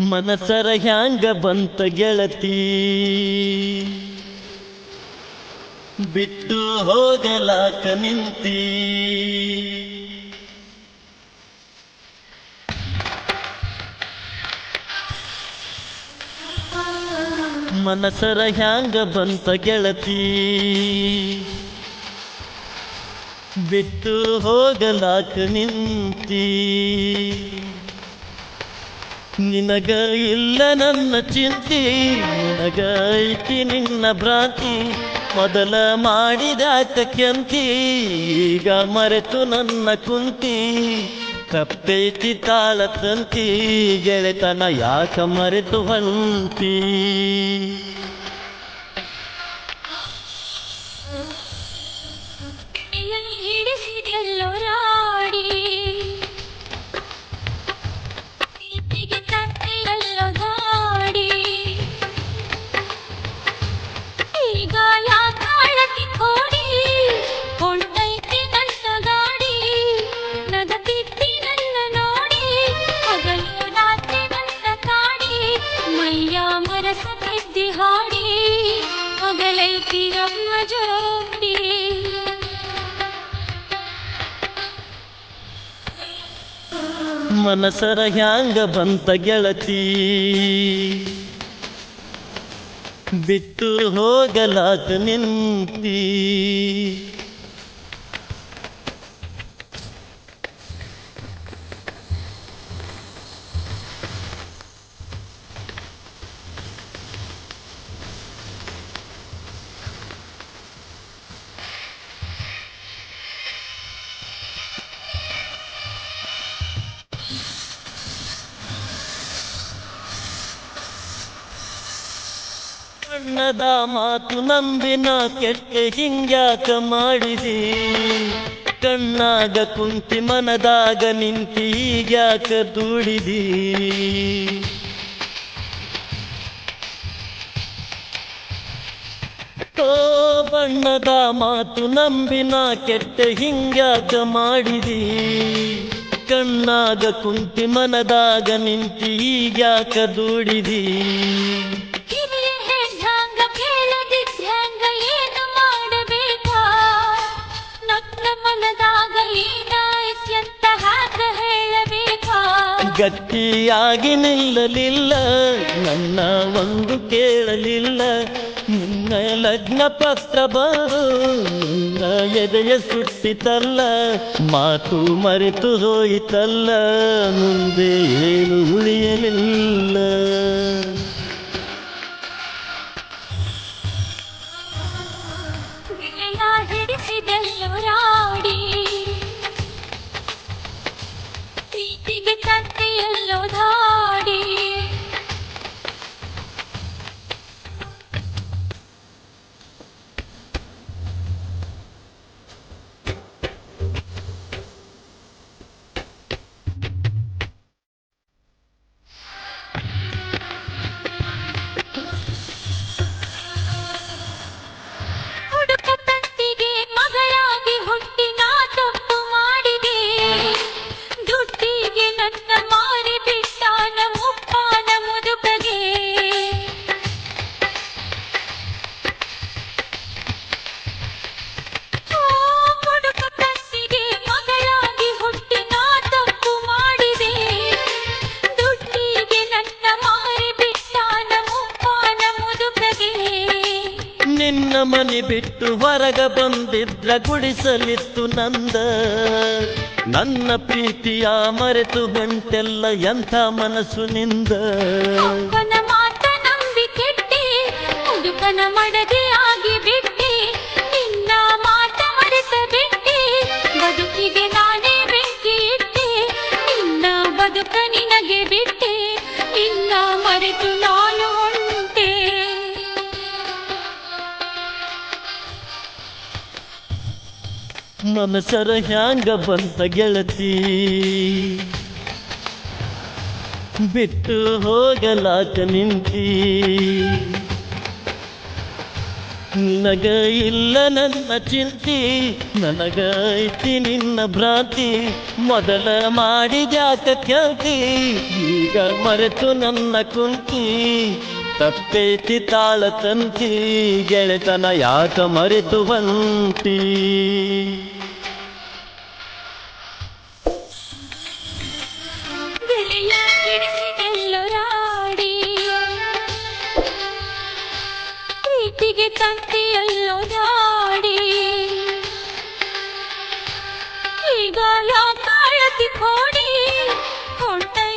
ಮನಸರ ಹ್ಯಾಂಗ ಬಂತ ಗೆಳತಿ ಬಿಟ್ಟು ಹೋಗಲಾಕ ನಿಂತಿ ಮನಸರ ಹ್ಯಾಂಗ ಬಂತ ಗೆಳತಿ ಬಿಟ್ಟು ಹೋಗಲಾಕ ನಿಂತಿ ನಿನಗ ಇಲ್ಲ ನನ್ನ ಚಿಂತಿ ನಿನಗ ಐತಿ ನಿನ್ನ ಭ್ರಾಂತಿ ಮೊದಲ ಮಾಡಿದಾತ ಕೆಂತಿ ಈಗ ಮರೆತು ನನ್ನ ಕುಂತಿ ತಪ್ಪೈತಿ ತಾಳ ತಂತಿ ಗೆಳೆತನ ಯಾಕ ಮರೆತು ಹೊಂತಿ ಮನಸರ ಹ್ಯಾಂಗ ಬಂತ ಗೆಳತಿ ಬಿಟ್ಟು ಹೋಗಲಾಕ ನಿಂತಿ ಬಣ್ಣದ ಮಾತು ನಂಬಿನ ಕೆಟ್ಟ ಹಿಂಗ್ಯಾಕ ಮಾಡಿದಿ ಕಣ್ಣಾಗ ಕುಂತಿ ಮನದಾಗ ನಿಂತಿ ಹೀಗ್ಯಾಕ ದೂಡಿದಿ ಓ ಬಣ್ಣದ ಮಾತು ನಂಬಿನ ಕೆಟ್ಟ ಹಿಂಗ್ಯಾಕ ಮಾಡಿದಿ ಕಣ್ಣಾಗ ಕುಂತಿ ಮನದಾಗ ನಿಂತಿ ಹೀಗ್ಯಾಕ ದೂಡಿದಿ ಗಟ್ಟಿಯಾಗಿ ನಿಲ್ಲಲಿಲ್ಲ ನನ್ನ ಒಂದು ಕೇಳಲಿಲ್ಲ ನಿನ್ನ ಲಗ್ನ ಪತ್ರ ಬರು ನಿನ್ನ ಎದೆಯ ಸುಟ್ಟಿತಲ್ಲ ಮಾತು ಮರೆತು ಹೋಯಿತಲ್ಲ ಮುಂದೆ ಏನು ಉಳಿಯಲಿಲ್ಲ ಹಿಡಿಸಿದೆಲ್ಲೋರಾಡಿ ಪ್ರೀತಿಗೆ ತಂದೆಯಲ್ಲೋ ಧಾಡಿ ಹುಡುಕ ತಂತಿಗೆ ಮಗಳಾಗಿ ಹುಟ್ಟಿ ನಾ ತಪ್ಪು ಮಾಡಿದೆ ದುಡ್ಡಿಗೆ ನನ್ನ ಮಾರಿ ಬಿಟ್ಟಾನ ಮುಪ್ಪಾನ ಮುದುಕಗೆ ಹುಡುಕ ತಂತಿಗೆ ಮಗಳಾಗಿ ಹುಟ್ಟಿ ನಾ ತಪ್ಪು ಮಾಡಿದೆ ದುಡ್ಡಿಗೆ ನನ್ನ ಮಾರಿ ಬಿಟ್ಟಾನ ಮುಪ್ಪಾನ ಮುದುಕಗೆ ನಿನ್ನ ಮನೆ ಬಿಟ್ಟು ಹೊರಗ ಬಂದಿದ್ರ ಗುಡಿಸಲಿತ್ತು ನಂದ ನನ್ನ ಪ್ರೀತಿಯ ಮರೆತು ಗಂಟೆಲ್ಲ ಎಂಥ ಮನಸ್ಸು ನಿಂದ ಅಪ್ಪನ ಮಾತ ನಂಬಿ ಕೆಟ್ಟಿ ಮುದುಕನ ಮಡದಿ ಆಗಿ ಬಿಟ್ಟಿ ನಿನ್ನ ಮಾತ ಮರೆತ ಬಿಟ್ಟಿ ಬದುಕಿಗೆ ನಾನೇ ಬೆಂಕಿ ಇಟ್ಟೆ ನಿನ್ನ ಬದುಕ ನಿನಗೆ ಬಿಟ್ಟೆ ನಿನ್ನ ಮರೆತು ನಾನು ಹೊಂಟೆ ಮನಸರ ಹ್ಯಾಂಗ ಬಂತ ಗೆಳತಿ ಬಿಟ್ಟು ಹೋಗಲಾಕ ನಿಂತಿ ನಿನಗ ಇಲ್ಲ ನನ್ನ ಚಿಂತಿ ನನಗ ಐತಿ ನಿನ್ನ ಭ್ರಾಂತಿ ಮೊದಲ ಮಾಡಿದ್ಯಾಕ ಕೇಳ್ತಿ ಈಗ ಮರೆತು ನನ್ನ ಕುಂತಿ ತಪ್ಪೇತಿ ತಾಳ ತಂತಿ ಗೆಳೆತನ ಯಾಕ ಮರೆತು ಬಂತಿ ಗೆಳೆಯ ಹಿಡಿಸಿದೆಲ್ಲರಾಡಿ ಪ್ರೀತಿಗೆ ತಂತಿಯಲ್ಲೋ ನಾಡಿ ಈಗ ಯಾಕಾಳತಿ ಕೋಡಿ ಹೊಂಟೈ